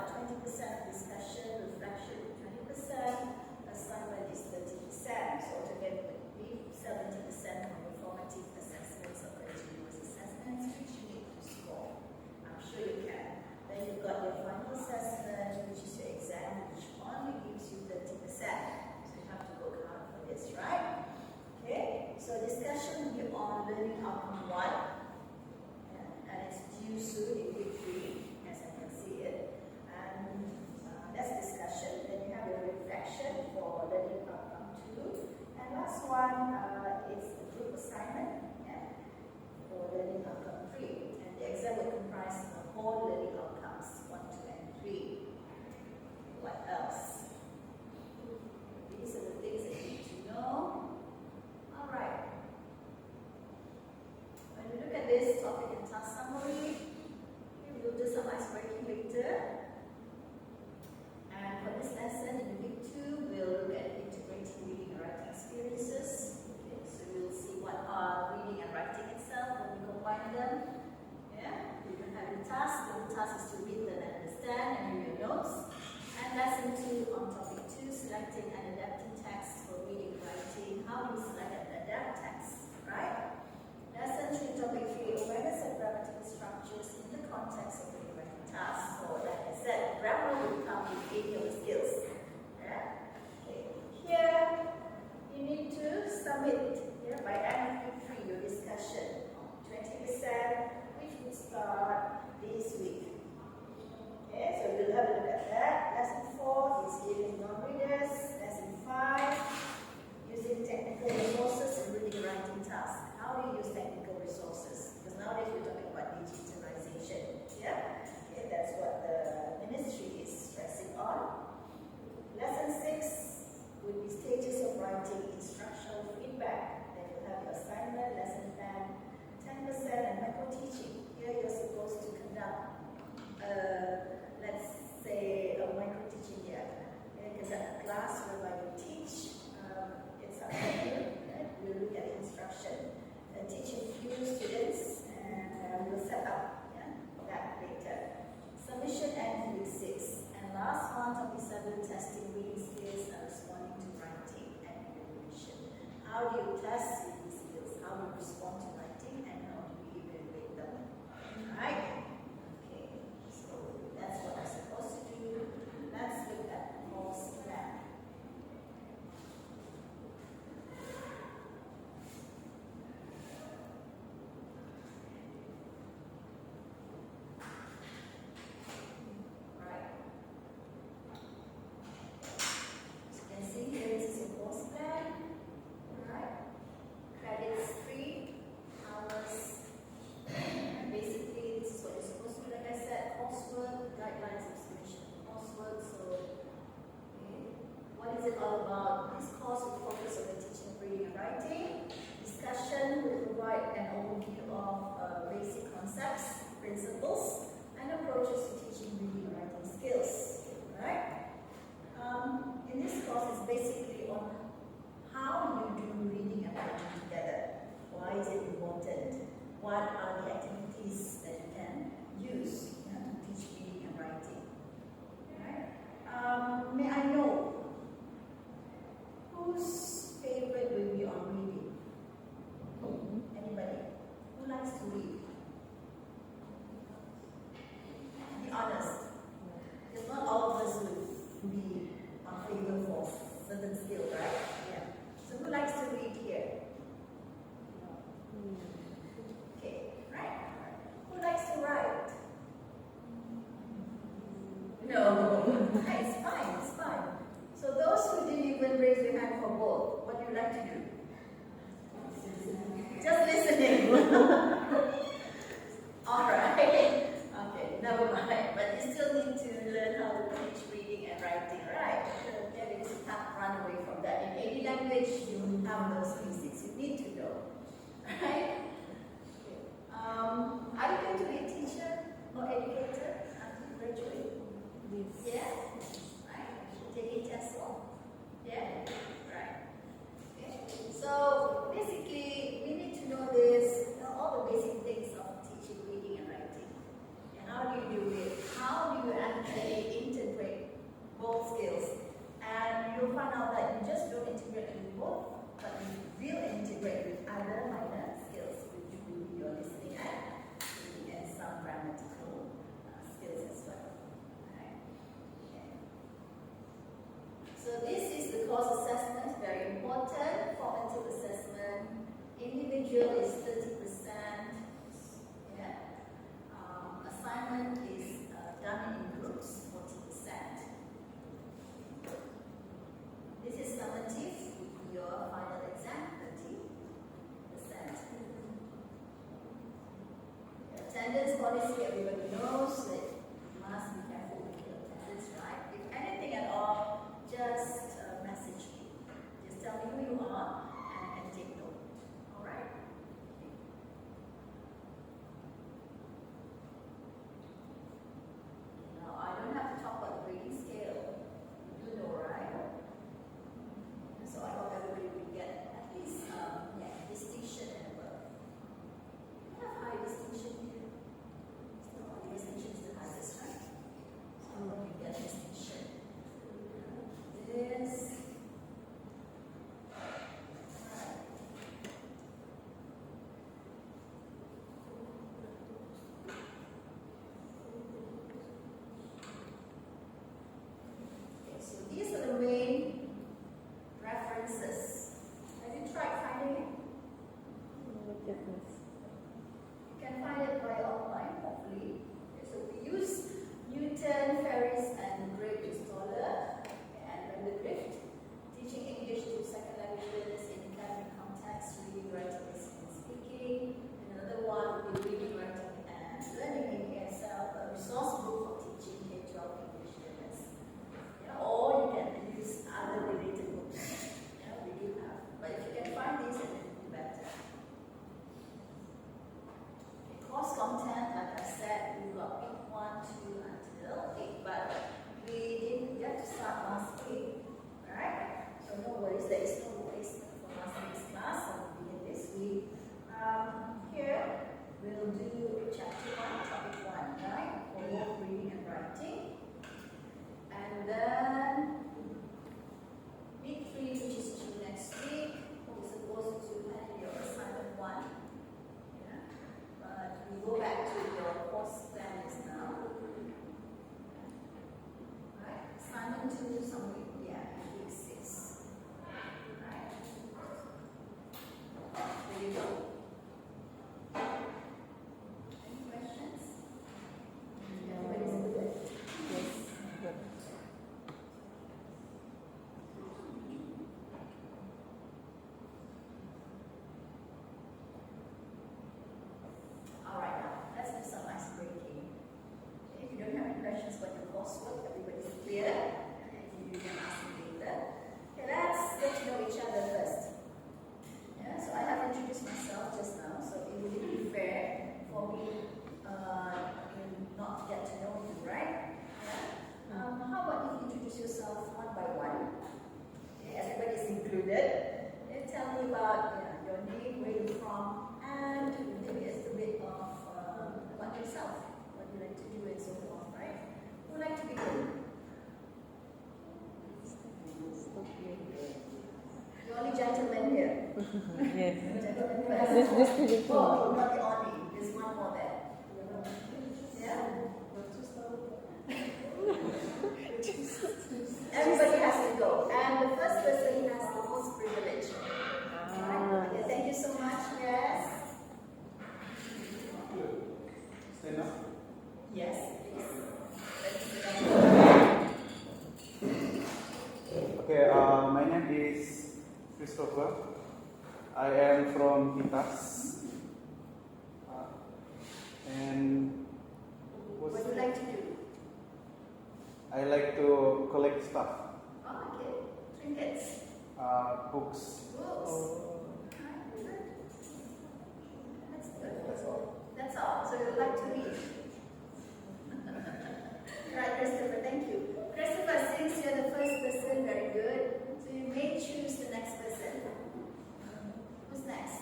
20% discussion, reflection 20%, assignment is 30%. So together with 70% on the formative assessments or continuous assessments, which you need to score. I'm sure you can. Then you've got your final assessment, which is your exam, which only gives you 30%. So you have to work hard for this, right? Okay, so discussion will be on learning outcome 1, and it's due soon in week 3, as I can see it. And that's discussion. Then you have your reflection for learning outcome 2. And last one, it's a group assignment for learning outcome 3. And the exam will comprise the whole learning outcomes 1, 2, and 3. What else? These are the things that you need to know. Alright. When you look at this topic and task summary, we will do some ice breaking later. And for this lesson in week 2, we'll look at integrating reading and writing experiences. Okay, so we'll see what are reading and writing itself when we combine them. Yeah, you can have a task. The task is to read, learn, and understand, and do your notes. And lesson 2 on topic 2, selecting and adapting text for reading and writing. How do you select and adapt text, right? Lesson 3, topic 3, awareness of grammatical structures in the context of the writing task. So, like I said, grammar will come with any of the skills. Yeah? Okay. Here, you need to submit by end of week 3 your discussion on 20%, which would start this week. Okay, so we'll have a look at that. Lesson 4 is giving non-readers. Lesson 5, using technical resources and reading and writing tasks. How do you use technical resources? Because nowadays we're talking about digitalization. Yeah? Okay, that's what the ministry is stressing on. Lesson 6 would be stages of writing instructional feedback. Then you'll have your assignment, lesson plan, 10%, and micro-teaching. Here you're supposed to conduct let's say a micro-teaching year. Conduct a class whereby you teach. It's up to you. We'll look at instruction. Teach a few students, and we'll set up that later. Submission and week 6. And last one, topic 7, testing reading skills and responding to writing and evaluation. How do you test reading skills? How do you respond to writing? And how do you evaluate them? Alright? That's what I'm supposed to do. Let's look at the course plan. Right. As you can see here, this is your course plan. Alright. Credits 3 hours. And basically, this is what you're supposed to do. Like I said, coursework, guidelines of submission of coursework. So, what is it all about? This course will focus on the teaching of reading and writing. Discussion will provide an overview of basic concepts, principles, and approaches to teaching reading and writing skills. Right? In this course, it's basically on how you do reading and writing together. Why is it important? What are the activities that you can use to teach reading and writing? Right? May I know whose favorite will be on reading? Anybody? Who likes to read? Be honest. Because not all of us will be on favor for certain skill, right? Yeah. So who likes to read here? Okay, right? Who likes to write? No. It's fine, it's fine. So those who didn't even raise their hand for both, what do you like to do? Just listening. Alright. Okay, never mind. But you still need to learn how to teach reading and writing, right? Okay, because you can't run away from that. In any language, you have those basics you need to know. Right? Are you going to be a teacher or educator after you graduate? Yes. Yeah? Right? Taking tests on? Yeah? Right. Okay. So, basically, we need to know this, all the basic things of teaching reading and writing. And how do you do it? How do you actually both, but we will integrate with other minor skills, which will be your listening and some grammatical skills as well. Okay. So this is the course assessment, very important. Formative assessment, individual is 30%. Yeah. Assignment is done in groups, 40%. This is summative, your final exam, 30%. Attendance policy, everybody knows that you must be careful with your attendance, right? If anything at all, just message me. Just tell me who you are and take note. Alright? Now, I don't have to talk about the grading scale. You know, right? So I hope everybody will get at least distinction and above. We have high distinction here. So distinction is the highest, right? So I hope you get distinction. This. Okay, so these are the main references. Have you tried finding it? You can find it by online, hopefully. Okay, so we use Newton, Ferris, and Great to Stoller, and Vandergrift, teaching English to second language learners in academic context, reading, writing, listening, and speaking. And another one will be reading, writing, and learning in ESL, a resource book for teaching K-12 English learners. Or you can use other related books. We do have. But if you can find these, then it will be better. Okay, course content, like I said, we've got week 1, 2 until 8, but we didn't get to start last week. Alright? So no worries, there is no waste for last week's class, so we'll begin this week. Here, we'll do chapter 1, topic 1, right? For both reading and writing. And then week 3, which is due next week, we're supposed to have your assignment 1. Yeah? But we go back to your course plan list now. Right? Assignment 2, some week, week 6. Right? There you go. Any questions? Everybody's good? Yes, good. Alright, now let's do some ice breaking. If you don't have any questions about your coursework, everybody's clear. And you can ask me later. Okay, let's get to know each other first. Yeah, so I have introduced myself just now, so it would be fair for me not to get to know you, right? Yeah? How about you introduce yourself one by one? Okay, everybody's included. And tell me about your name, where you're from, and maybe a little bit of about yourself, what you like to do, and so forth, right? Who would like to begin? The only gentleman here. Yes. Gentleman first. This project. Oh, not the only. There's one more there. Yeah? Everybody has to go. And the first person has the most privilege. Right? Okay, thank you so much. Yes? Stand up. Yes, please. Okay, my name is Christopher. I am from Kitas. And What do you like to do? I like to collect stuff, Oh, okay. Trinkets. books. Books. Alright, good. That's good. That's all. So you like to read. Right, Christopher, thank you. Christopher, since you're the first person, very good. So you may choose the next person. Who's next?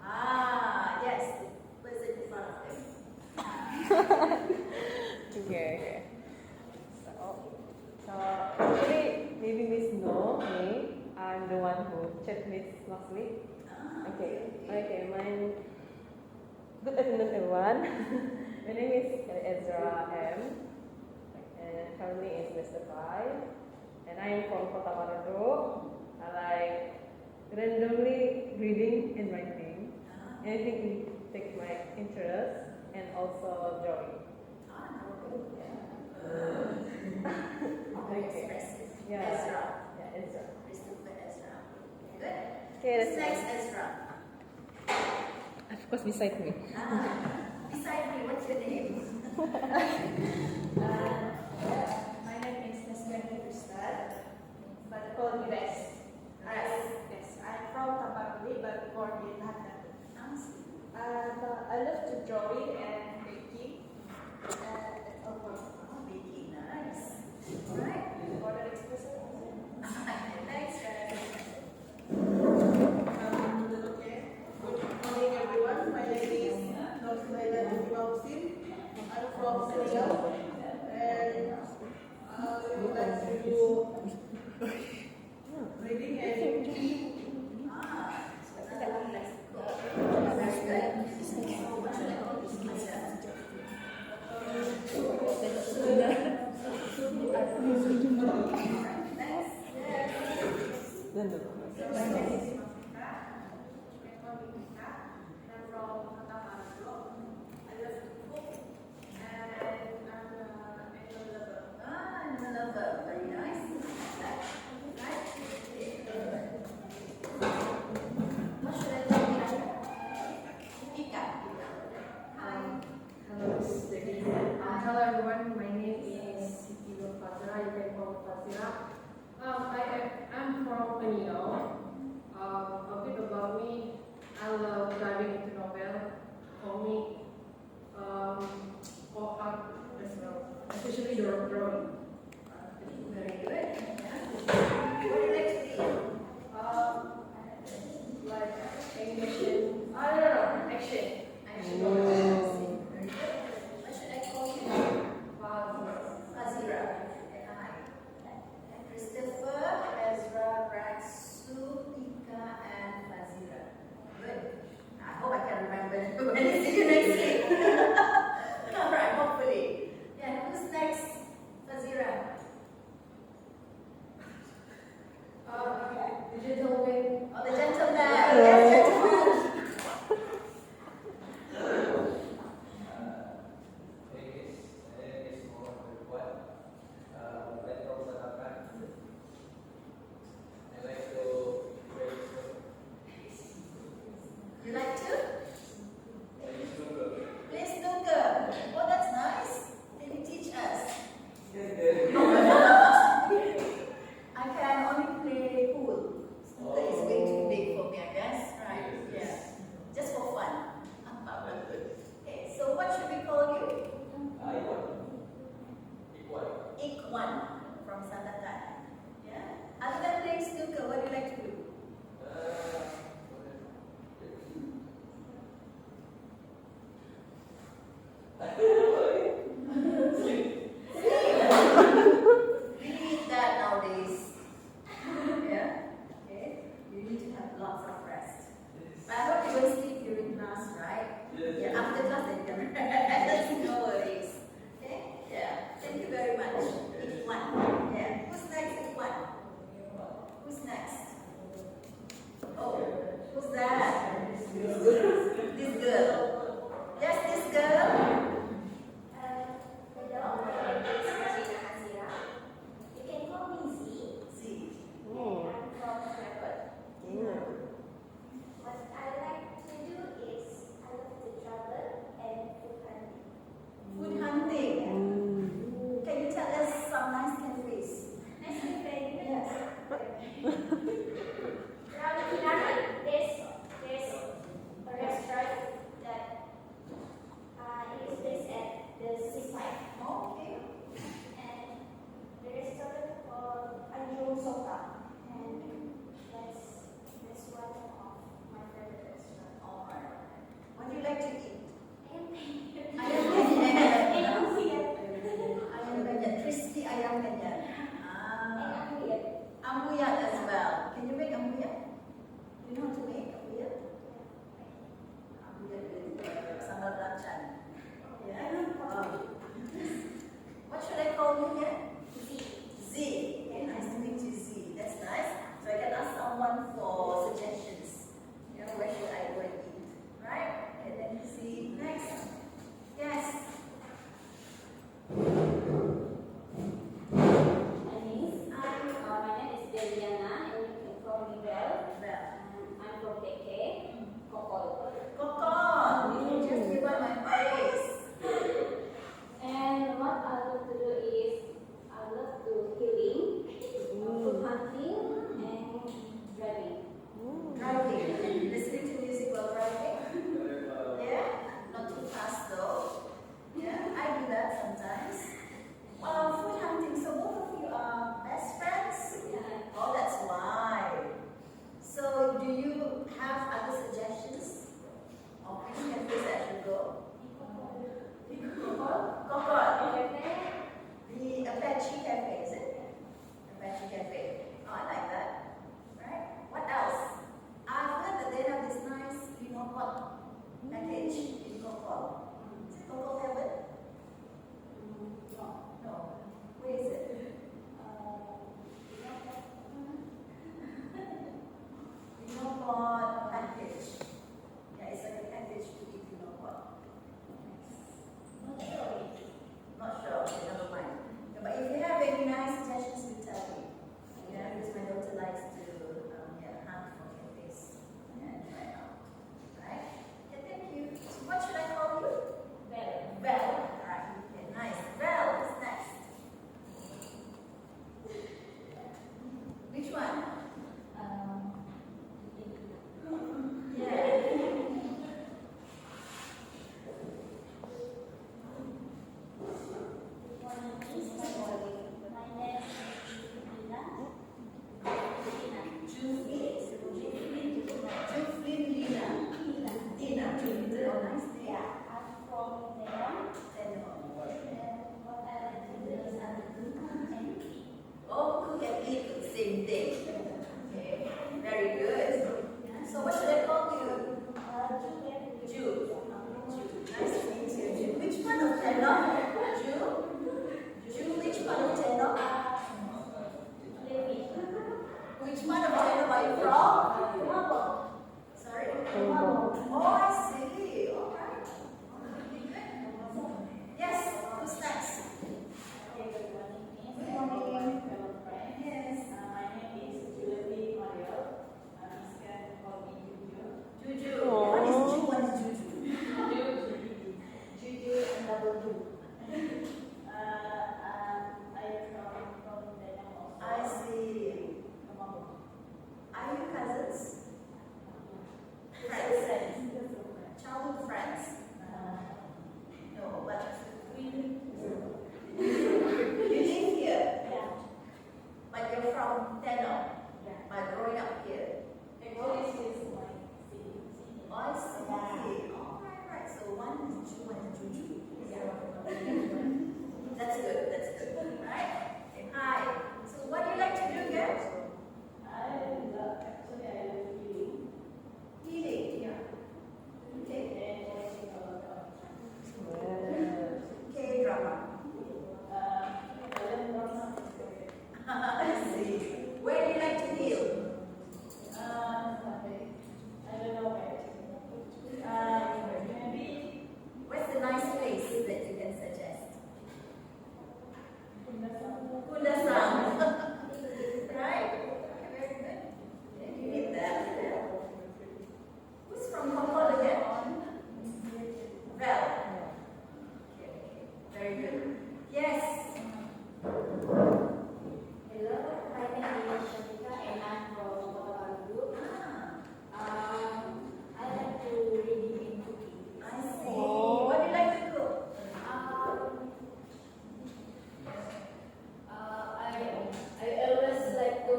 Ah, yes, the person in front of him. Okay. So maybe Miss No, me. I'm I'm the one who chat with last week. Okay, mine. Good afternoon, everyone. My name is Ezra M. And currently in semester 5. And I am from Kota Manado. I like randomly reading and writing. Anything to take my interest and also drawing. Okay. Yeah. Ezra. Yeah, Ezra. Christopher Ezra. Good. Okay, Who's that's next, nice. Ezra? Of course, beside me. Beside me, what's your name? My name is Nesbiani Ustad, but call me Bess. Yes, I'm from Tampakli, but born in London. I love to drawing and baking. That's all for now. Baking, nice. Alright. Order express. Next, Okay. Good morning, everyone. My name is Nursulailah Mausin. I'm from Senegal, and I would like to do reading and so that one, let's go. Very good. So what should I call this myself? Next. Then the my name is Mafika. I'm from Mafika. I'm from Kota Manado. I love to cook, and I'm an animal lover. Animal lover. Very nice. Right. What should I call you? Pika. Hi. Hello, hello everyone. My name is Siti Nur Fazira. You can call me Fazira. I'm from Penino. A bit about me. I love diving into novel, comic, or art as well, especially drawing. Very good. Yeah. What do you like to read? Like animation. I don't know, action. Action. Very good. What should I call you? Fazira. Hi. Christopher, Ezra, Raksu, Pika, and Fazira. Good. I hope I can remember you when I see you next week. Alright, hopefully. Yeah, who's next? Fazira. The gentleman. Oh, the gentleman. Yes, gentleman. You like to? Play snooker. Oh, that's nice. Can you teach us? I can only play pool. Snooker is way too big for me, I guess. Right? Yeah. Just for fun. Okay, so what should we call you? Ikwan from Satatan. Yeah. Other than playing snooker, what do you like to do? We need that nowadays. Yeah? Okay? You need to have lots of rest. But I hope you will sleep during class, right? Yeah, after class then you can rest. No worries. Okay? Yeah. Thank you very much. Each one. Yeah. Who's from Tenor, but growing up here. Actually, she's my city. Oh, I see. All right. So one is Ju, one is Juju. That's good. That's good. Right? Okay, hi. So what do you like to do here? I love healing. Healing. Yeah. Okay. And watching a lot of K-drama. Korean drama is great. I see. Where do you like to heal? I don't know where. Maybe What's the nice place that you can suggest? in the summer. Kundasang. Right. Okay, very good. Yeah, you need that. Yeah. Who's from Hong Kong again? Val. Okay, very good. Yes. Hello, my name is Shantika and I'm from Kota Baru. I like to reading and cooking. I see. What do you like to cook? I always like to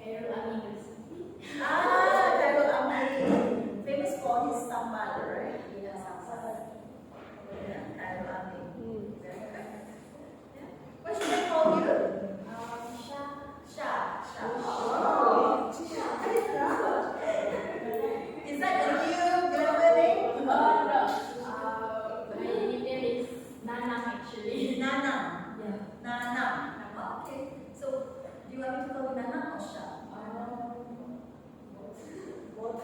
Hair Amin recipe. Khairul Amin. Famous for his sambal, right? Yeah, Sambal. Yeah, Khairul Amin. Very good. Yeah. What should I call you? Shah. Sha. Oh. Is that a new grammar name? My name is Nana actually. Nana. Yeah. Nana. Okay. So, do you want me to call you Nana or Sha? Both.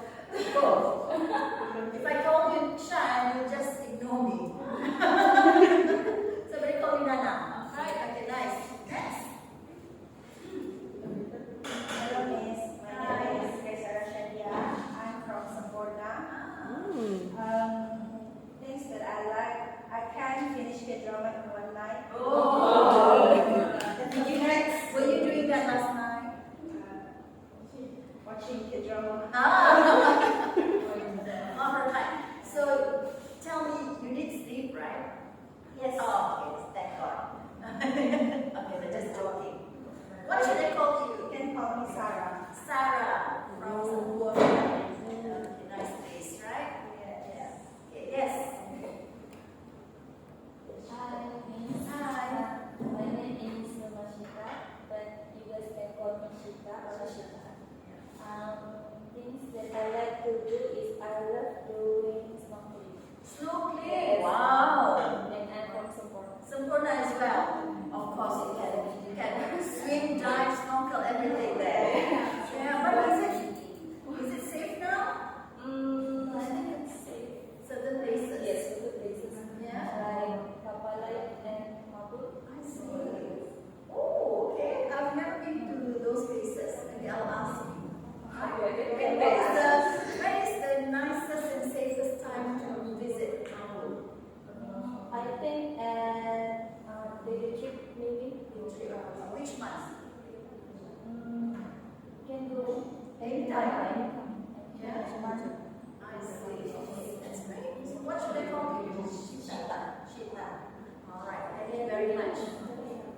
If I call you Sha, you just ignore me. Somebody call me Nana. Right? Okay, nice. Next. Hello, Miss. My name is Kaisara Shadia. I'm from Sampurna. Things that I like. I can finish K-drama in one night. Oh. Were you doing that last night? Watching K-drama. All right. So, tell me, you need sleep, right? Yes. Oh, yes, thank God. Okay, we're just joking. What should I call you? You can call me Sarah. Sarah from Sampurna. Okay, nice place, right? Yes. Okay, yes. Hi, Miss. Hi. My name is Mashita, but you guys can call me Shita or Shita. Things that I like to do is I love doing snorkeling. Snorkeling. Yes. Wow. And I'm from Sampurna. Sampurna as well. Of course, you can swim, dive, snorkel, everything there. Yeah, but is it safe now? I think it's safe. Certain places. Yes, good places. Yeah. Like Kapalai and Mabul. I see. Oh, okay. I've never been to those places. Maybe I'll ask you. Okay, when is the nicest and safest time to visit Mabul? I think the trip maybe. Which month? Can go Anytime. Yeah. I see. That's great. So what should I call you? Shita. Shita. All right. Thank you very much.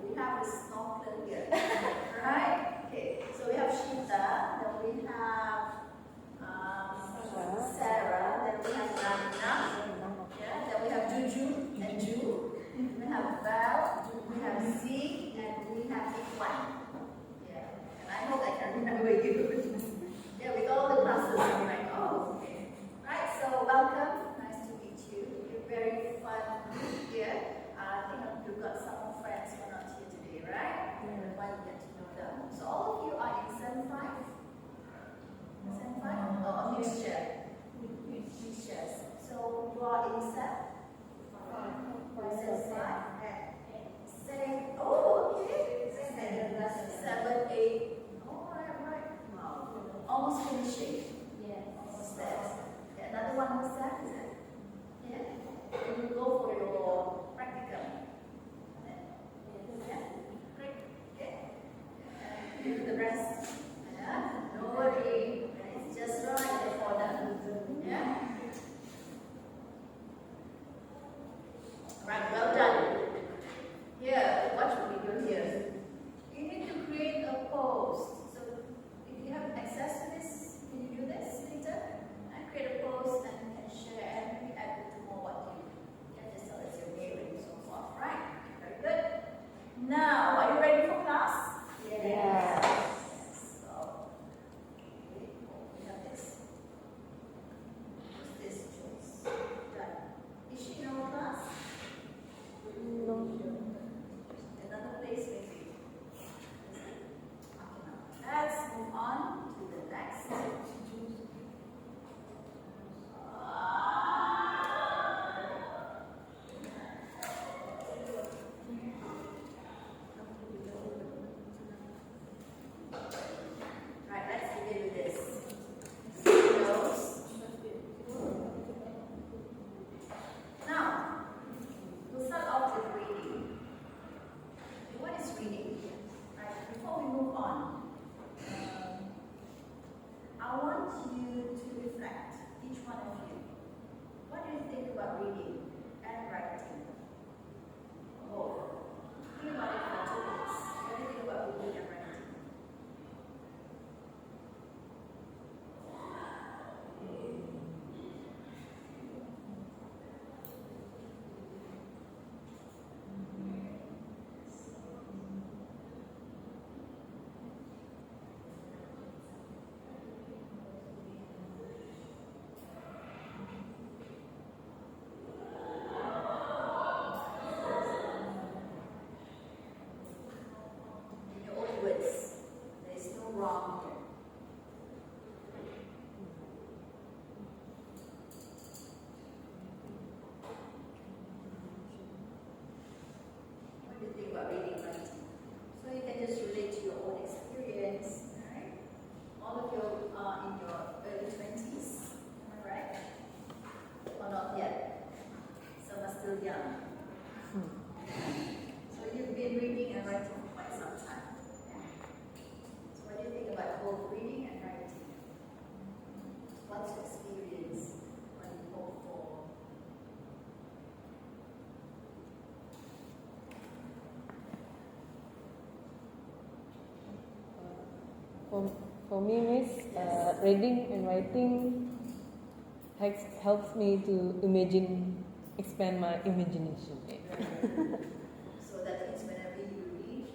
We have a snorkel here. Right? Okay. So we have Shita. Then we have Sarah. Then we have Nana. Yeah. Then we have Juju and Ju. We have Val. We have Z. And we have Ikwan. Yeah. And I hope I can remember you. Yeah, with all the classes, I'm like, oh, okay. Right, so welcome. Nice to meet you. You're very fun here. I think you've got some more friends who are not here today, right? And why you get to know them. So all of you are in Sem 5? Sem 5? Oh, a mixture. Mixtures. So you are in Sem? 5. Sem 5. Oh, okay. 7, 8. Oh, right. Wow. Almost finishing. Yes. Almost there. Yeah, another one was that? Yeah. And you go for your practicum. Yeah. Great. Okay. And do the rest. Yeah. Don't worry. It's just right for them. Yeah. Right. Well done. Here. What should we do here? For me, Miss, reading and writing helps me to expand my imagination. So that means whenever you read,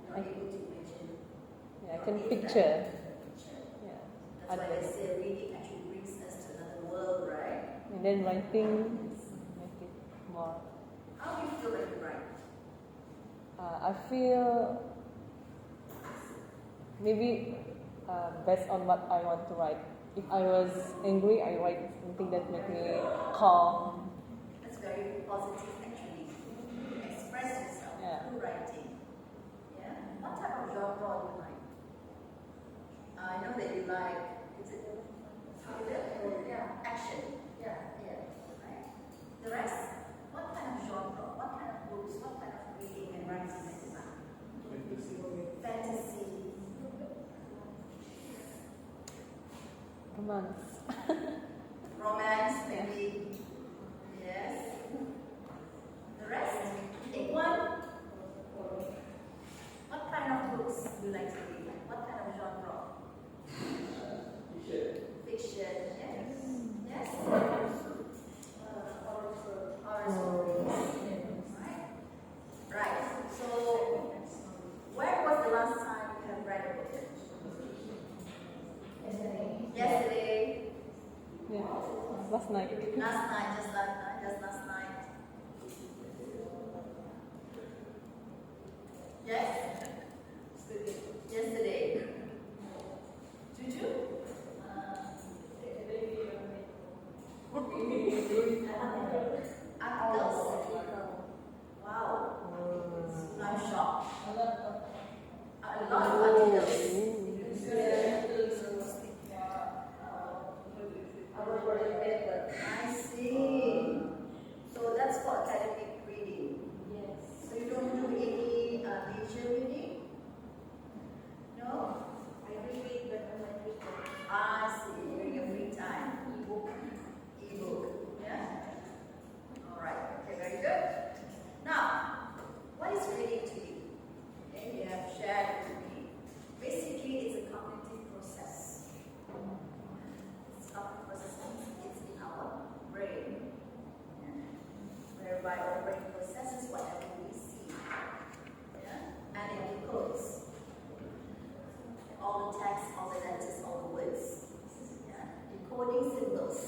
you're able to imagine. Yeah, I can picture. Picture. Yeah. That's why they say reading actually brings us to another world, right? And then writing make it more. How do you feel when you write? I feel maybe based on what I want to write. If I was angry, I write something that make me calm. That's very positive actually. Express yourself Yeah. through writing. Yeah. What type of genre do you like? I know that you like, is it thriller? Yeah. Action. Yeah. Yeah. Right. The rest? What kind of genre? What kind of books? What kind of reading and writing that you like? Fantasy. Romance. Romance, maybe. Yes. The rest? Pick one. What kind of books do you like to read? What kind of genre? Fiction. Yes. Yes. Horror stories. Right. Right. So, when was the last time you have read a book? Yesterday. Yeah. Last night. Last night, just last night. Yes? Yesterday. Juju? Articles? Wow. I'm shocked. A lot of articles. I see. So that's for academic reading. Yes. So you don't do any leisure reading? No? I do read, but on my free time. I see. During your free time. Ebook. Ebook. Yeah? Alright. Okay, very good. Now, what is reading to you? Okay, you have shared with me. Basically, it's a cognitive process. It's a cognitive process means it's in our brain. Yeah? Whereby our brain processes whatever we see. Yeah? And it decodes all the text, all the letters, all the words. Yeah? Decoding symbols.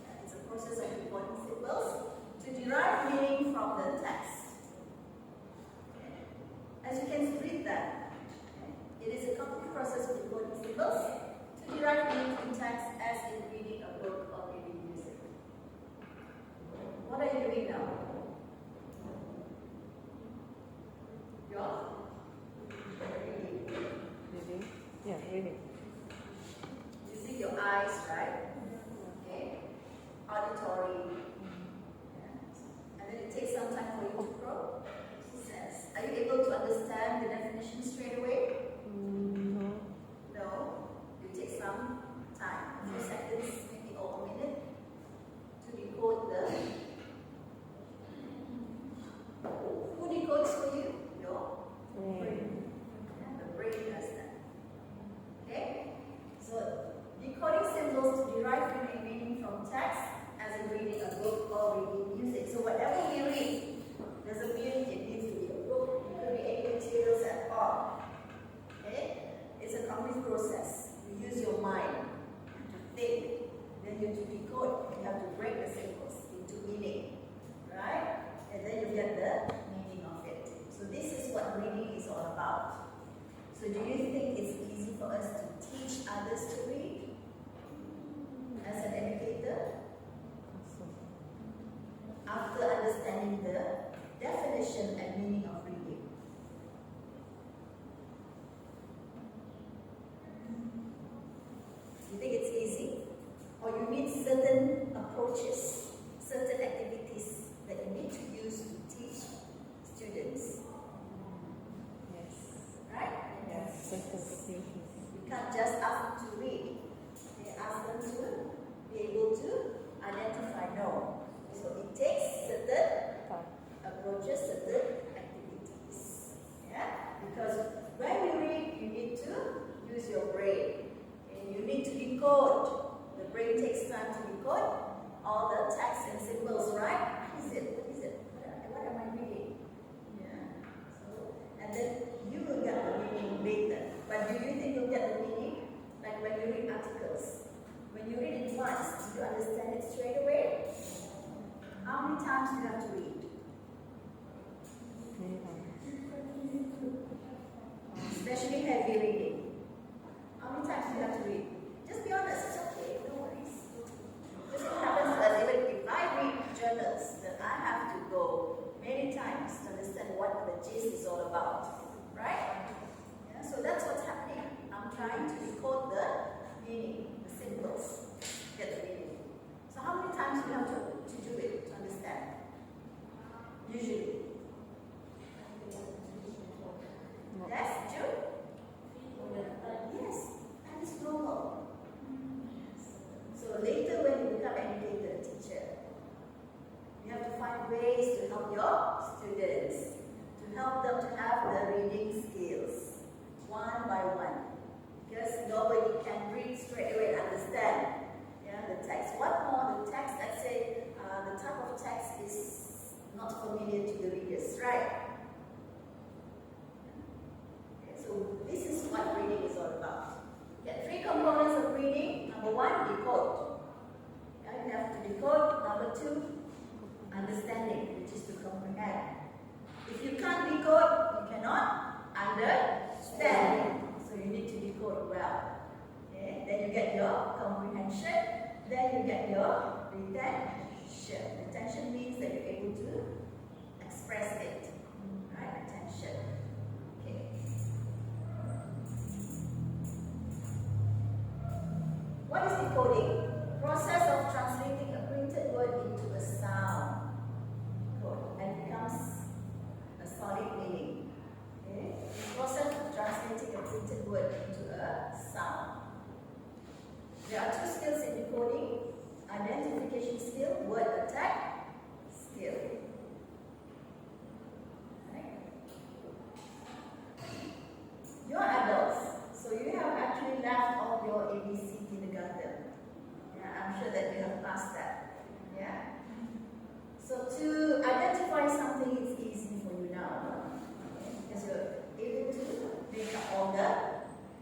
Yeah? It's a process of decoding symbols to derive meaning from the text. Okay? As you can read that, okay? It is a cognitive process of decoding symbols to derive meaning from text as in reading a book or reading music. What are you doing now? You're reading. Reading. Yeah, reading. Using your eyes, right? Okay. Auditory. Yeah. And then it takes some time for you to process. Are you able to understand the definition straight away? No. No. It takes some time, a few seconds, maybe or a minute, to decode the. Who decodes for you? Your brain. Yeah, the brain does that. Okay? So, decoding symbols to derive meaning from text as in reading a book or reading music. So, whatever we read doesn't mean it needs to be a book, it could be any materials at all. Okay? It's a cognitive process. You use your mind to think, then you have to decode, you have to break the symbols into meaning. Right? And then you get the meaning of it. So, this is what reading is all about. So do you think it's easy for us to teach others to read as an educator? After understanding the definition and meaning of reading. You think it's easy? Or you need certain approaches, certain activities that you need to use to teach students, Yes. right? Yes. You can't just ask them to read. You ask them to be able to identify no. So it takes certain approaches, certain activities. Yeah? Because when we read, you need to especially heavy reading. How many times do you have to read? Just be honest, it's okay, no worries. This what happens to us. Even if I read journals, then I have to go many times to understand what the gist is all about. Right? Yeah, so that's what's happening. I'm trying to decode the meaning, the symbols, get the meaning. So how many times do you have to do it to understand? Usually. Yes, June? Yes, and it's normal. So later when you become an educator, teacher, you have to find ways to help your students, to help them to have the reading skills, one by one. Because nobody can read straight away and understand the text. What more, the text, let's say, the type of text is not familiar to the readers, right? So this is what reading is all about. Get 3 components of reading. Number 1, decode. You have to decode. Number 2, understanding, which is to comprehend. If you can't decode, you cannot understand. So you need to decode well. Okay? Then you get your comprehension. Then you get your retention. Retention means that you're able to express it. Right? Retention. Okay. What is decoding? Process of translating a printed word into a sound code and becomes a solid meaning. Okay? Process of translating a printed word into a sound. There are 2 skills in decoding: identification skill, word attack skill. Right? You are adults, so you have actually left off your ABC kindergarten. Yeah, I'm sure that you have passed that. Yeah? So to identify something is easy for you now. Okay? Because you're able to make up all the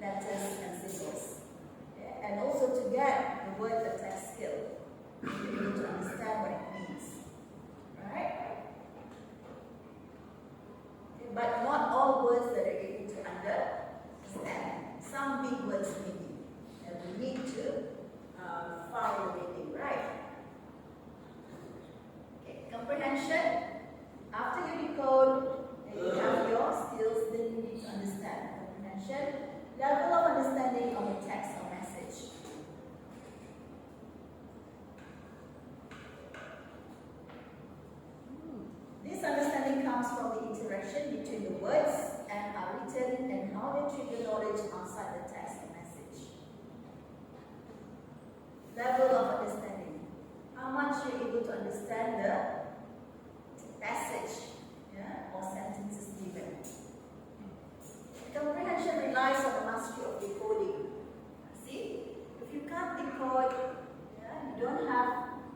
letters and symbols. Okay? And also to get the word attack skill. You're able to understand what it means. Right? Okay, but not all words that are able to understand. Some big words maybe. And we need to find the meaning, right? Okay, comprehension. After you decode, and you have your skills, then you need to understand. Comprehension, level of understanding of a text or message. This understanding comes from the interaction between the words and are written and how they trigger knowledge outside the text or message. Level of understanding. How much you're able to understand the passage or sentences given. Comprehension relies on the mastery of decoding. See, if you can't decode, you don't have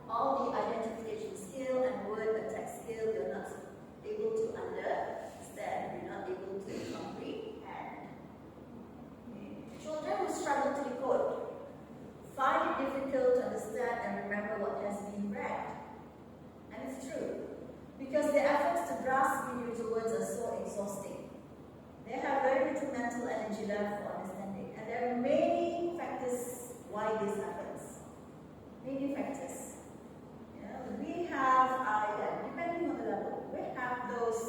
all the identification skill and word attack skill, you're not able to understand, you're not able to comprehend. Children who struggle to decode find it difficult to understand and remember what has been read. And it's true, because their efforts to grasp individual words are so exhausting. They have very little mental energy left for understanding. And there are many factors why this happens. Many factors. We have, depending on the level, we have those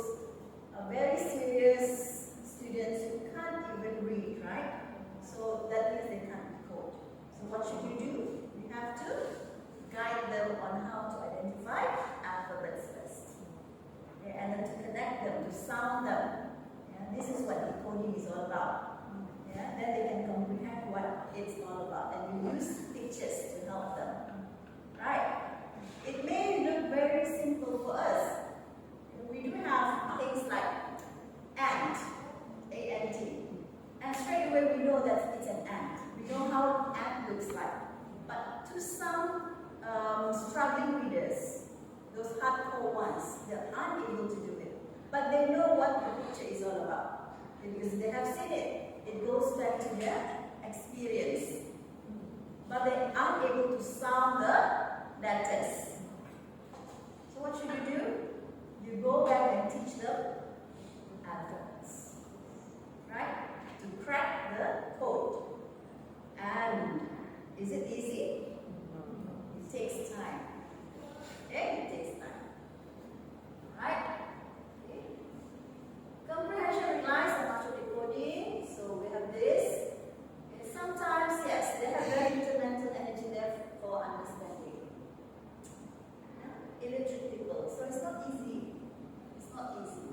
very serious students who can't even read, right? So that means they can't decode. So what should you do? You have to guide them on how to identify alphabets first. Okay? And then to connect them, to sound them. Yeah? This is what decoding is all about. Yeah? Then they can comprehend what it's all about. And you use pictures to help them. Right? It may look very simple for us. We do have things like ant, A-N-T. And straight away we know that it's an ant. We know how an ant looks like. But to some struggling readers, those hardcore ones, they're unable to do it. But they know what the picture is all about. Because they have seen it. It goes back to their experience. But they aren't able to sound the letters. So what should you do? You go back and teach them alphabets. Right? To to crack the code. And is it easy? It takes time. Okay, it takes time. Right? Okay. Comprehension relies on much of decoding. So we have this. Okay. Sometimes, yes, they have very little mental energy there for understanding. Yeah? Illiterate people. So it's not easy. It's not easy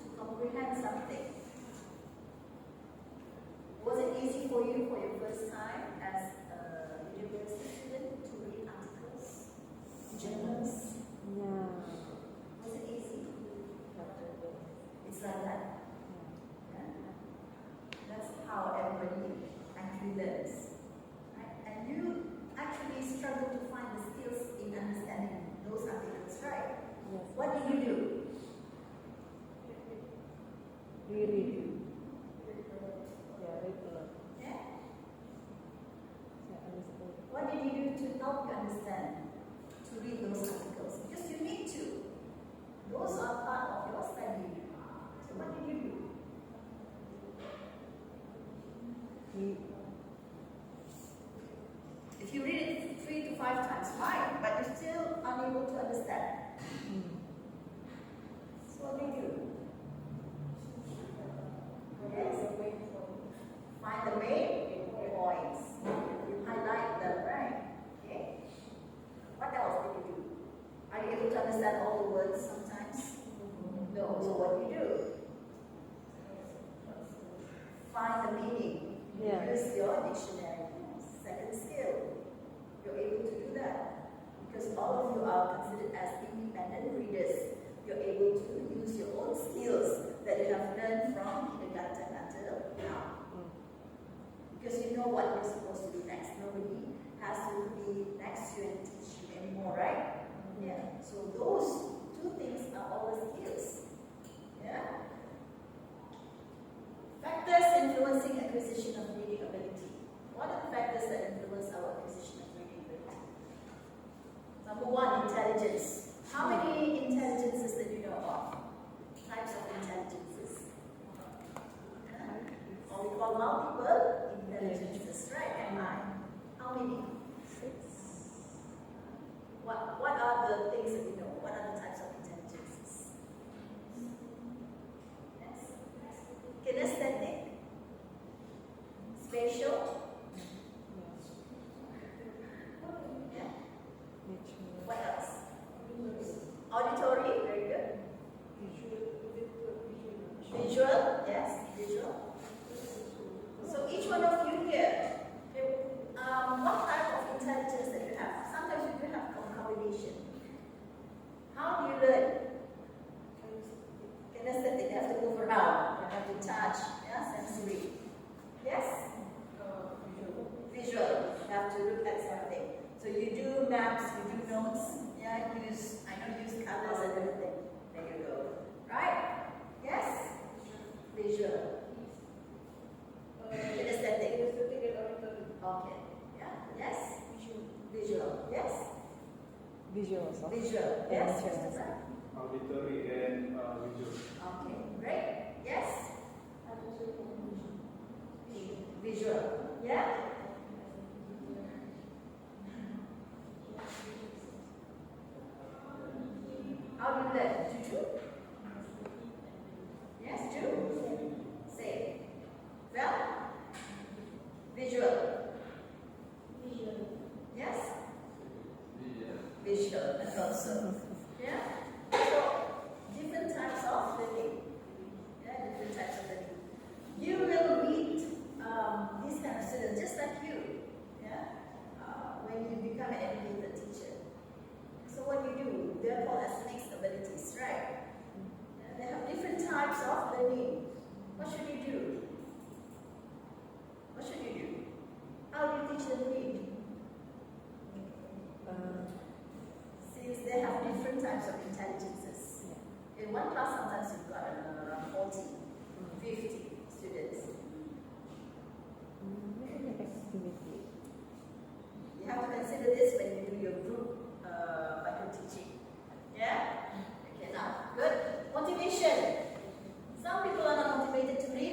to comprehend something. Was it easy for you for your first time as a university student to read articles, journals? Yeah. Was it easy? It's like that. Yeah? That's how everybody actually learns. Right? And you actually struggle to find the skills in understanding those articles, right? Yes. What do you do? Read. Yeah, read a lot. Yeah? So I understand. What did you do to help you understand, to read those articles? Because you need to. Those are part of your study. So what did you do? Read. If you read it 3 to 5 times, fine, but you're still unable to understand. So what do you do? Yes. Find the main points. You highlight them, right? Okay. What else did you do? Are you able to understand all the words sometimes? No. So what do you do? Find the meaning. Yeah. Use your dictionary. Second skill. You're able to do that. Because all of you are considered as independent readers. You're able to use your own skills that you have learned from kindergarten until now. Because you know what you're supposed to do next. Nobody has to be next to you and teach you anymore, right? Yeah. So those two things are all the skills. Yeah. Factors influencing acquisition of reading ability. What are the factors that influence our acquisition of reading ability? Number one, intelligence. How many intelligences that you know of? Types of intelligences. Or we call multiple intelligences, right? MI. How many? 6. What are the things that we know? What are the types of intelligences? Yes. Kinesthetic. Spatial. Yeah. What else? Auditory, very good. Visual, yes, visual. So each one of you here, what type of intelligence that you have? Sometimes you do have combination. How do you learn? Kinesthetic, you have to move around, you have to touch, yeah, sensory. Yes? Visual, you have to look at something. So you do maps, you do notes, yeah, use colors and everything. There you go. Right? Yes? Visual. Kinesthetic. Okay. Yeah? Yes? Visual. Yes? Visual also. Visual. Yeah, Yes? visual. Mr. Brad? Auditory and visual. Okay. Great. Yes? Visual. Yeah? How do you learn? Juju? Yes, Ju? Say. Well? Visual. Yes? Visual. And also. Yeah? So, different types of learning. Yeah, different types of learning. You will meet these kind of students just like you. Yeah? When you become an educated teacher. So what do you do? They're called as mixed abilities, right? They have different types of learning. What should you do? What should you do? How do you teach them read? Since they have different types of intelligences. In one class, sometimes you've got around 40, 50 students. Activity. You have to consider this when you do your group micro teaching. Yeah? Okay, now, good. Motivation. Some people are not motivated to read.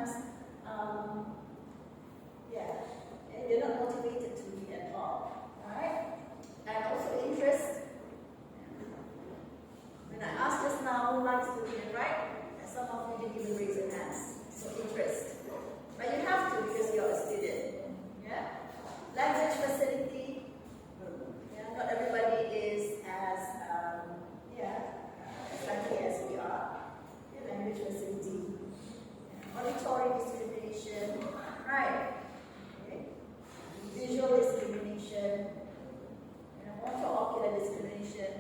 sometimes, yeah, they're not motivated to read at all. Alright? And also interest. When I asked just now who likes to read and write, and some of you didn't even raise your hands. So interest. But you have to because you're a student. Yeah? Language facility. Yeah, not everybody is as lucky as we are. Yeah, language facility. Yeah. Auditory discrimination. Right. Okay. Visual discrimination. Yeah. Motor-ocular discrimination.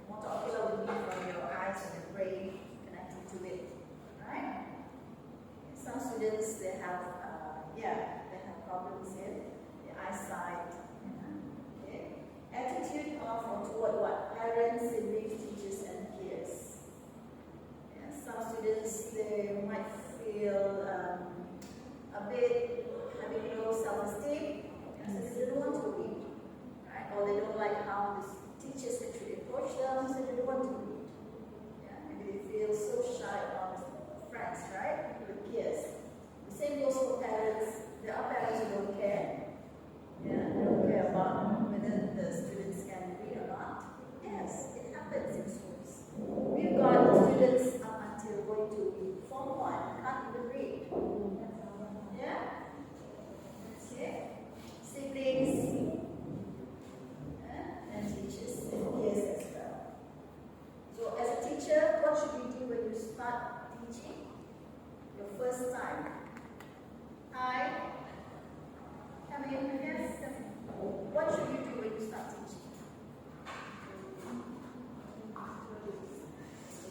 Motor-ocular would be from your eyes and your brain connected to it. Right? Some students they have problems in the eyesight. Okay. Attitude of or toward what? Parents, siblings, teachers, and peers. Yeah. Some students they might feel a bit having low self-esteem, so they don't want to read, right? Or they don't like how the teachers actually approach them, so they don't want to read. Yeah. Maybe they feel so shy about friends, right? With peers. The same goes for parents. There are parents who don't care. Yeah, they don't care about whether the students can read or not. Yes, it happens in schools. We've got students up until going to Form 1 can't even read. Yeah? Okay. Siblings and teachers and peers as well. So as a teacher, what should you do when you start teaching? Your first time. Hi. Come in. Yes. What should you do when you start teaching?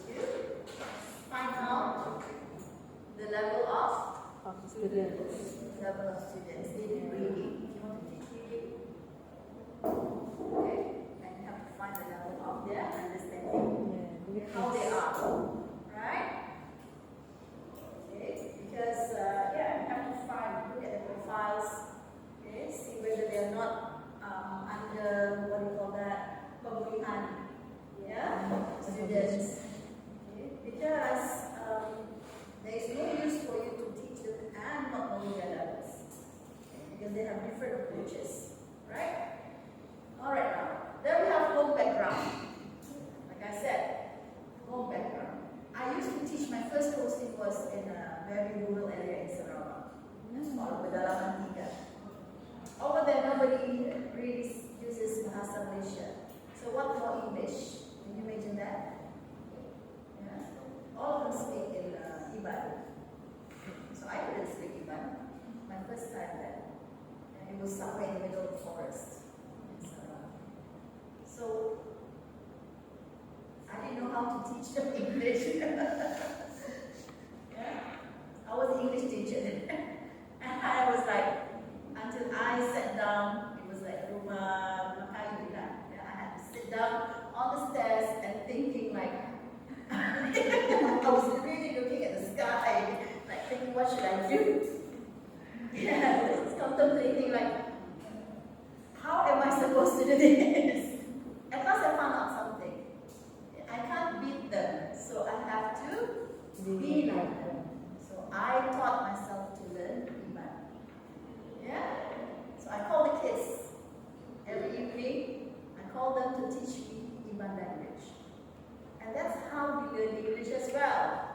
You find out the level of students. Level of students in reading. If you want to teach reading, okay, and you have to find the level of their understanding, how they are, right? Okay, because you have to look at the profiles, okay, see whether they are not under what do you call that, pemberian, students, okay, because there is no use for you to teach them and not knowing their levels, okay, because they have different approaches, right? All right, now then we have home background. Like I said, home background. I used to teach, my first posting was in a very rural area in Sarawak. It's called Pedalaman 3. Over there, nobody really uses Bahasa Malaysia. So what more English? Can you imagine that? Yeah. All of them speak in Iban. So I couldn't speak Iban. My first time there. And it was somewhere in the middle of the forest in Sarawak. So I didn't know how to teach them English. Yeah. I was an English teacher then. And I was like, until I sat down, it was like rumah kayu. I had to sit down on the stairs and thinking like, I was really looking at the sky, like thinking, what should I do? Yeah, I was contemplating like, how am I supposed to do this? At last I found out something. I can't beat them, so I have to be like them. So I taught myself to learn Iban. Yeah? So I call the kids every evening. I call them to teach me Iban language. And that's how we learn English as well.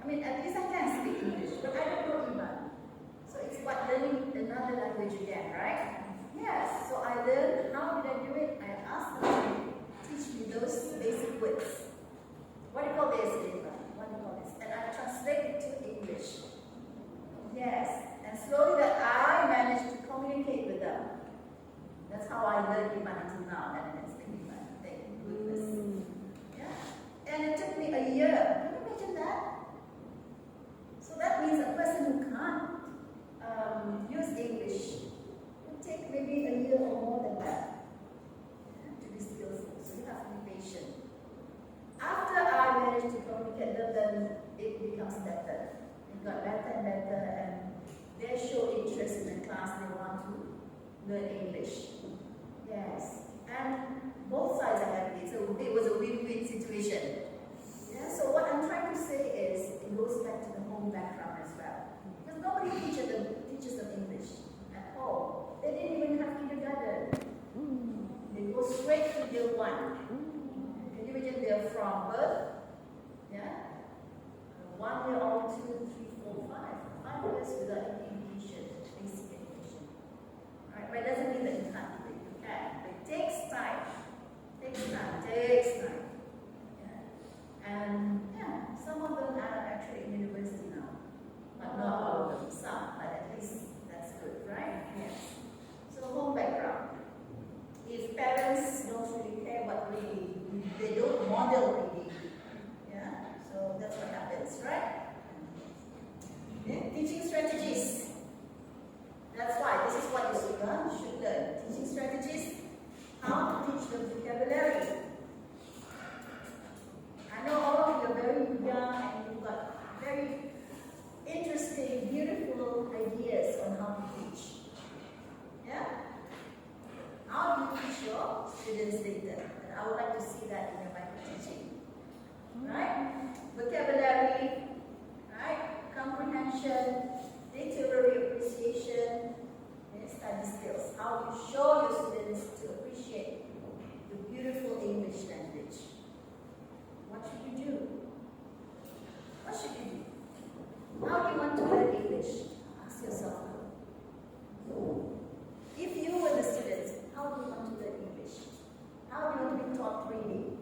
At least I can speak English, but I don't know Iban. So it's like learning another language again, right? Yes, so I learned. How did I do it? I asked them to teach me those basic words. What do you call this, Eva? What do you call this? And I translate it to English. Yes, and slowly that I managed to communicate with them. That's how I learned Iban until now, and I can speak Iban. Thank goodness. Yeah, and it took me a year. Can you imagine that? So that means a person who can't use English would take maybe a year or more than that to be skillful. So you have to be patient. After I managed to communicate them, then it becomes better. It got better and better, and they show interest in the class. They want to learn English. Yes, and both sides are happy. So it was a win-win situation. Yeah. So what I'm trying to say is, it goes back to the home background as well. Because nobody teaches them English at home. They didn't even have kindergarten. They go straight to year 1. Can you imagine they're from birth? Yeah? 1 year old, 2, 3, 4, 5. 5 years without any education, basic education. Right? But it doesn't mean that you can't do it. You can. But it takes time. Takes time. Yeah. And yeah, some of them are actually in university now. But not all of them. Some, but at least that's good, right? Yes. So home background. If parents don't really care what reading, they don't model reading. Yeah, so that's what happens, right? Yeah. Teaching strategies. That's why this is what you should learn. Teaching strategies. How to teach them vocabulary. I know all of you are very young and you've got very interesting, beautiful ideas on how to teach. Yeah? How do you teach your students later? And I would like to see that in your micro teaching. Right? Vocabulary, right? Comprehension, literary appreciation, and study skills. How do you show your students to appreciate the beautiful English language? What should you do? What should you do? How do you want to learn English? Ask yourself. If you were the students, how do you want to learn English? How do you want to be taught reading?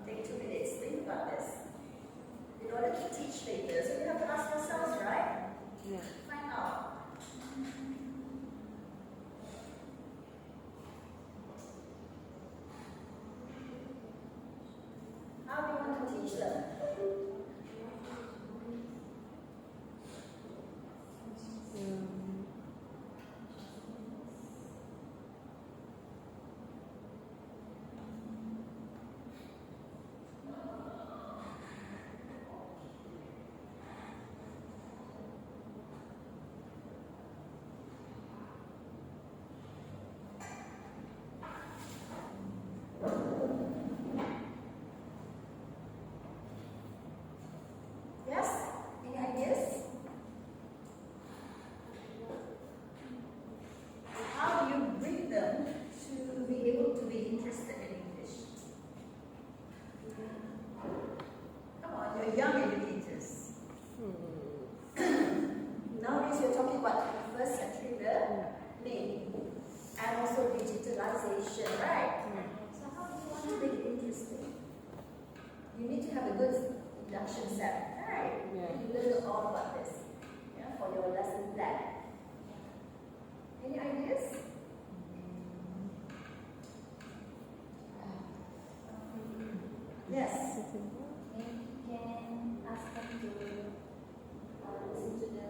Take 2 minutes, think about this. In order to teach later, so you have to ask yourselves, right? Yeah. Find out. How do you want to teach them? Yes? Any ideas? How do you bring them to be able to be interested in English? Come on, you're young educators. Nowadays we're talking about 21st century learning and also digitalization, right? So how do you want to make it interesting? You need to have a good induction set, right? Yeah. You learn all about this, yeah, for your lesson plan. Any ideas? Yes. Maybe you can ask them to listen to the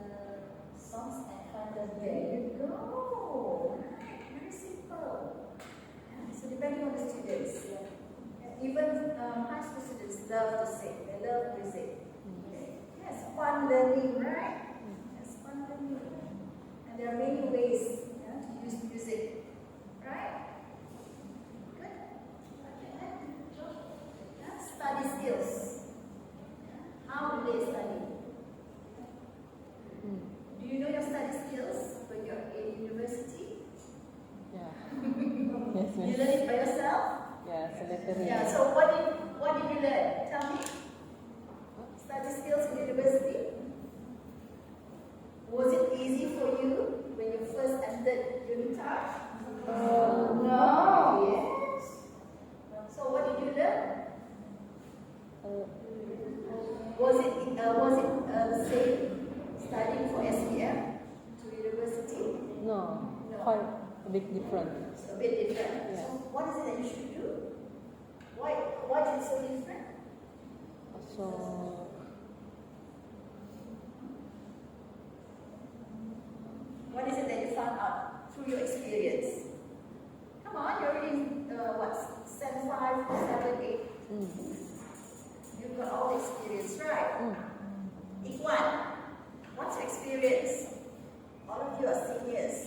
songs and find the There you go. Right, very simple. Yeah, so depending on the students, even high school students love to sing. They love music. Okay. Yes, fun learning, right? Yes, fun learning. And there are many ways to use music, right? Good. Okay. Yeah, study skills. How do they study? Do you know your study skills when you're in university? Yeah. Yes, You miss. learn it by yourself? Yeah, selected. Yeah, so what did you learn? Tell me. Study skills in university? Was it easy for you when you first entered Unitar? No. Yes. So what did you learn? Was it the same studying for SPM to university? No, No. quite a bit different. It's a bit different. Yeah. So what is it that you should do? Why is it so different? So, What is it that you found out through your experience? Come on, you're in Sem 5, 7, 8. You've got all the experience, right? Ikwan, what's your experience? All of you are seniors.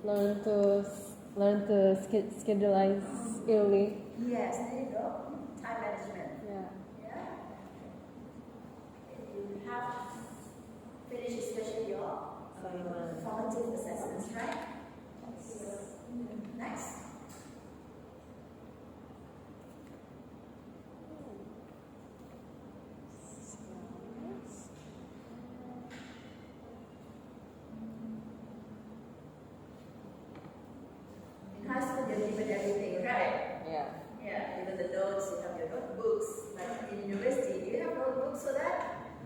learn to scheduleize early. Yes, there you go. Time management. Yeah. Yeah. You have finished especially your formative assessments, right? Next. In high school, you're given everything, right? Yeah. Yeah, even the notes, you have your notebooks. Like in university, do you have notebooks for that?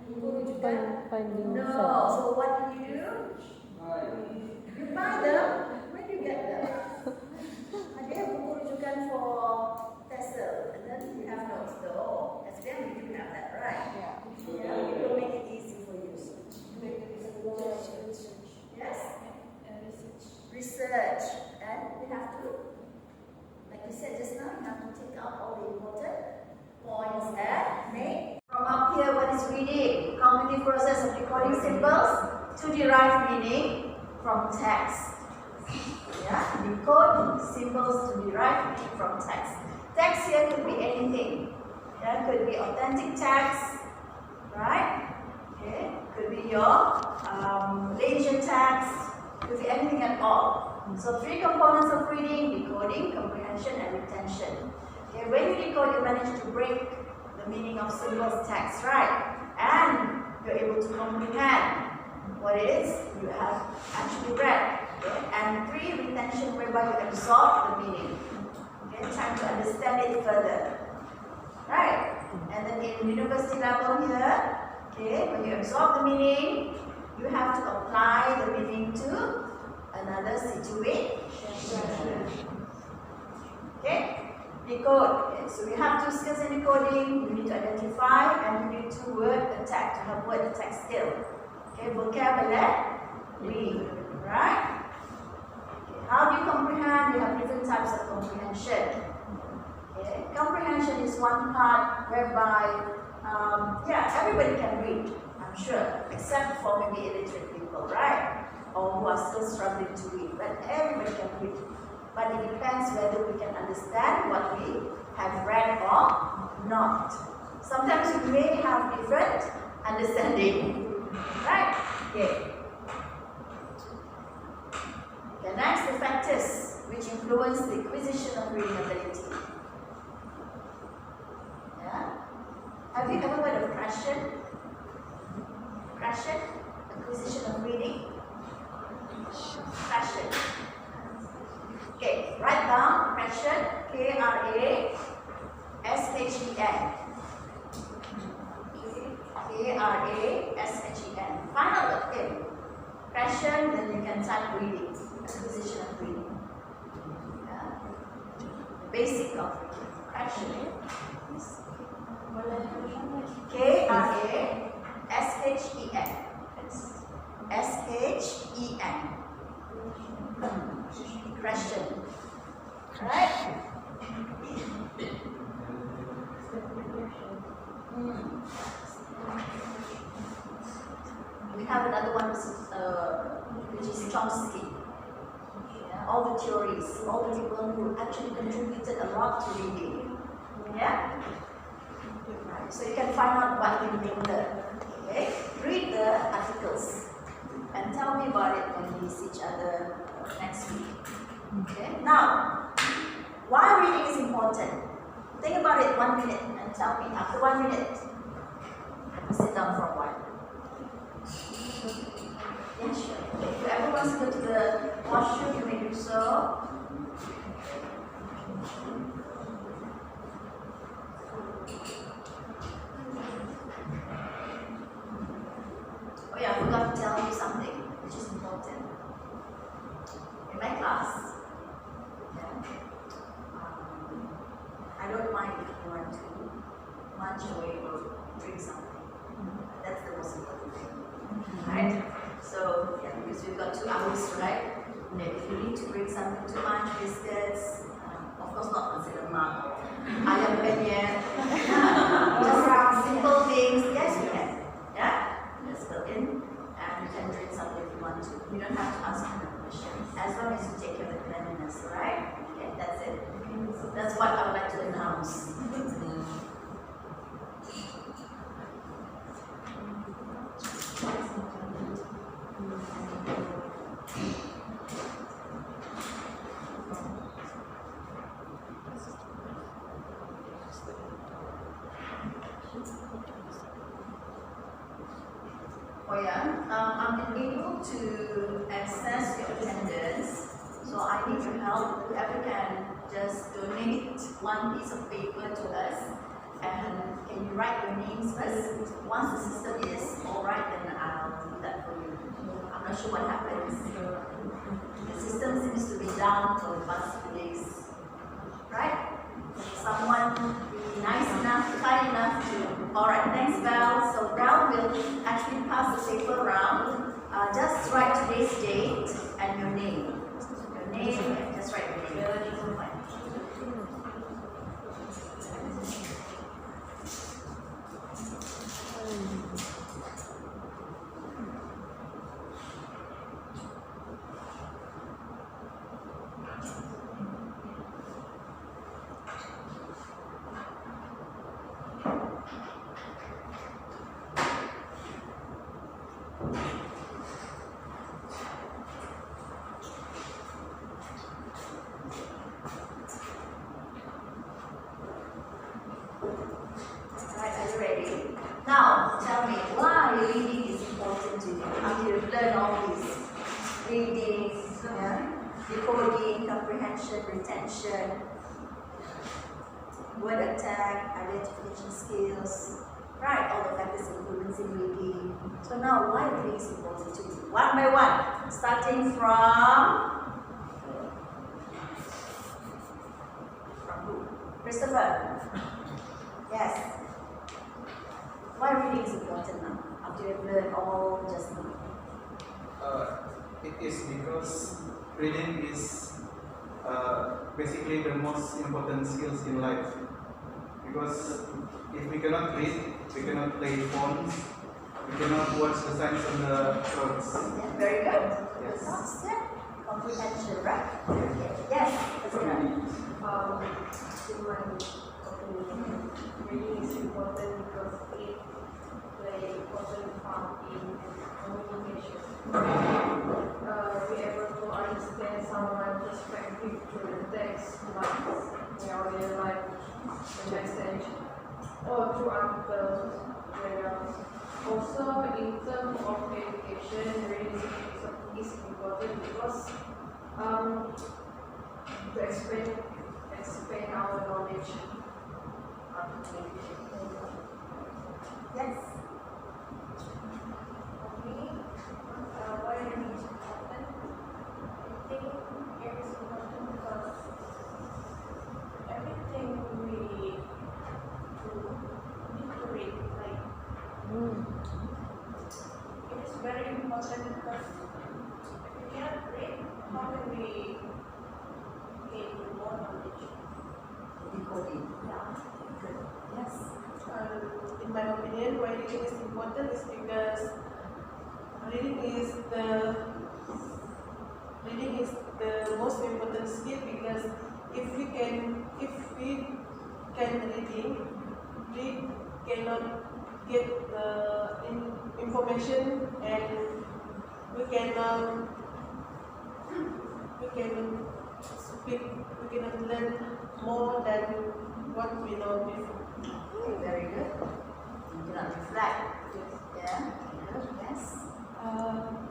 Guru juga? Finding No. self. So what do? You buy them. Where do you get them? Ada yang buku rujukan for TESOL, and then you have notes. No, SPM you do have that, right? Yeah. Yeah, it will make it easy for you. Yes. Research, and you have to, like you said just now, you have to take out all the important points and make. From up here, what is reading? Cognitive process of decoding symbols to derive meaning from text. Yeah, decode symbols to derive meaning from text. Text here could be anything. Yeah, could be authentic text, right? Okay, could be your leisure text. Could be anything at all. So 3 components of reading: decoding, comprehension, and retention. Okay, when you decode, you manage to break the meaning of symbols text, right? And you're able to comprehend what it is you have actually read. Okay? And 3, retention, whereby you absorb the meaning. Okay, trying to understand it further. Right? And then in university level here, okay, when you absorb the meaning, you have to apply the meaning to another situation. Okay? Decode. Okay? So we have 2 skills in decoding. You need to identify and you need to word attack, to have word attack skill. Okay, vocabulary. Right? Okay. How do you comprehend? You have different types of comprehension. Okay? Comprehension is one part whereby everybody can read. I'm sure, except for maybe illiterate people, right? Or who are still struggling to read. But everybody can read. But it depends whether we can understand what we have read or not. Sometimes we may have different understanding, right? Okay. Okay, next, the factors which influence the acquisition of reading ability. Yeah? Have you ever heard of Krashen? Krashen? Acquisition of reading? Krashen. Okay, write down Krashen. Krashen. Krashen. Find out the thing. Krashen, then you can type reading. Acquisition of reading. Yeah. Basic of reading. Krashen. Krashen. Krashen. Right? We have another one which is Chomsky. Yeah, all the theories, all the people who actually contributed a lot to reading. Yeah? Right. So you can find out what he did. Okay? Read the articles and tell me about it when we see each other next week. Okay? Now, why reading is important? Think about it 1 minute and tell me after 1 minute. Sit down for a while. Yeah, sure. If everyone wants to go to the washroom, you may do so. Oh yeah, I forgot to tell you something which is important. In my class, I don't mind if you want to munch away or drink something. That's the most important thing. Right? So, yeah, because we've got 2 hours, right? And if you need to bring something to munch, biscuits, of course not considered mug, ayam penyet, just simple things, yes you can. Yeah? Just go in and you can drink something if you want to. You don't have to ask for permission. As long as you to access your attendance, so I need your help. Whoever can just donate one piece of paper to us. And can you write your names first? Once the system is alright, then I'll do that for you. I'm not sure what happens. The system seems to be down for the past few days. Right? Someone be nice enough, kind enough to. Alright, thanks Val. So Val will actually pass the paper around. Just write today's date and your name. Your name and just write your name. Right, are you ready? Now, tell me why reading is important to you. After you've learned all these reading, decoding, comprehension, retention, word attack, identification skills, right? All the factors improvements in reading. So now, why reading is important to you? One by one, starting from who? Christopher. Yes. Why reading is important now? After you've learned all just now. It is because reading is basically the most important skills in life. Because if we cannot read, we cannot play phones, we cannot watch the signs on the roads. Yeah, very good. Yes. Next step, comprehension, right? Yes, that's right. In my opinion, reading is important because it plays important part in communication. Be able to understand someone's perspective through the text, like audio, like the message, or through articles, journals. Also, in terms of education, reading is important because to expand our knowledge. Yes. For me, why reading is important? I think it is important because everything we do need to read. Like, it is very important because if we cannot read, how can we gain more knowledge? Decoding. Yeah. Yes. In my opinion, why reading is important is because reading is the most important skill, because if we can reading, we cannot get the information, and we cannot speak, we cannot learn more than what we know before. Okay, very good. You cannot reflect. Yeah. Good. Yes.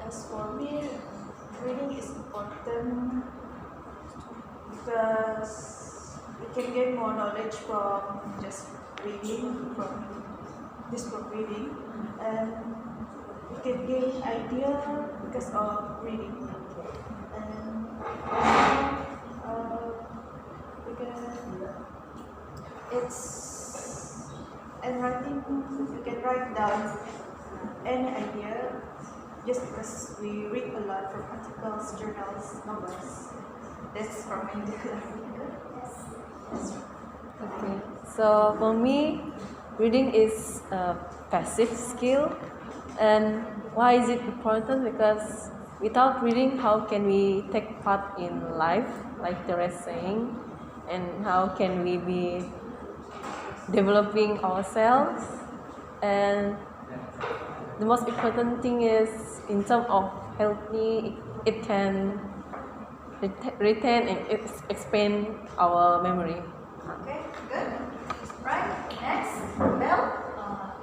As for me, reading is important because we can gain more knowledge from just reading, and we can gain idea because of reading. And also, and writing, we can write down any idea just because we read a lot from articles, journals, novels. That's from India. Yes. Okay, so for me, reading is a passive skill. And why is it important? Because without reading, how can we take part in life, like Therese saying? And how can we be developing ourselves? And the most important thing is, in terms of healthy, it can retain and expand our memory. Okay, good. Right. Next, Belle.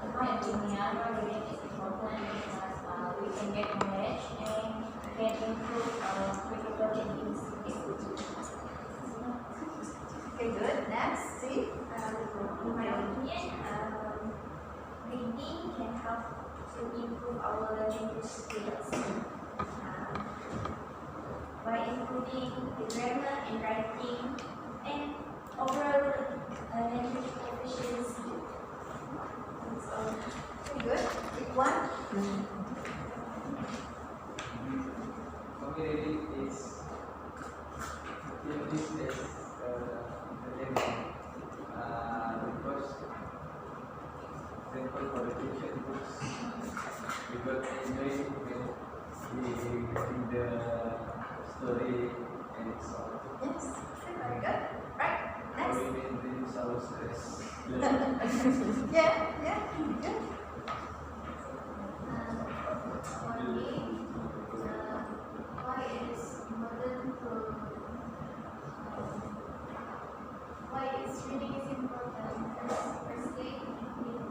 In my opinion, reading is important because we can get knowledge and Okay, good. Next, see? In my opinion, reading can help to improve our language skills by improving the grammar and writing and overall language efficiency. That's all. Okay, good. Pick one. For me, reading is this as entertainment because example for the fiction books we got enjoy when we read the story and so on. Yes. Very good. Right. Or Next. we may reduce our stress. Yeah, yeah. Good. For me, why it is important to why is reading is important? Firstly, it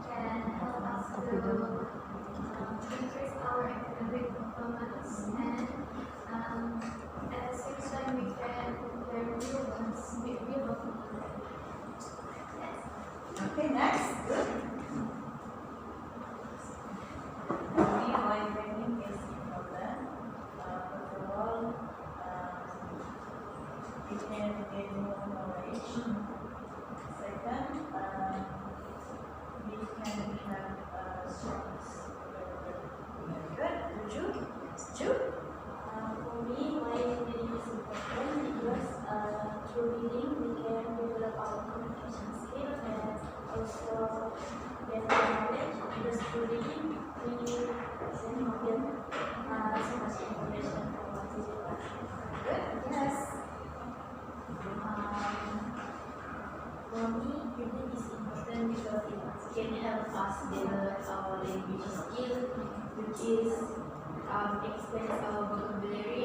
can help us to increase our academic performance, and at the same time we can learn new ones, new vocabulary. Yes. Okay, next. Good. For me, why reading is important. First of all, we can gain more knowledge. Second, we can have strong good. Juju? Juju? For me, why reading is important because through reading we can develop our communication skills and also get knowledge. Because through reading we can get so much information from what is read. Good. Yes. For me, reading is important because it can help us develop our language skill, which is expand our vocabulary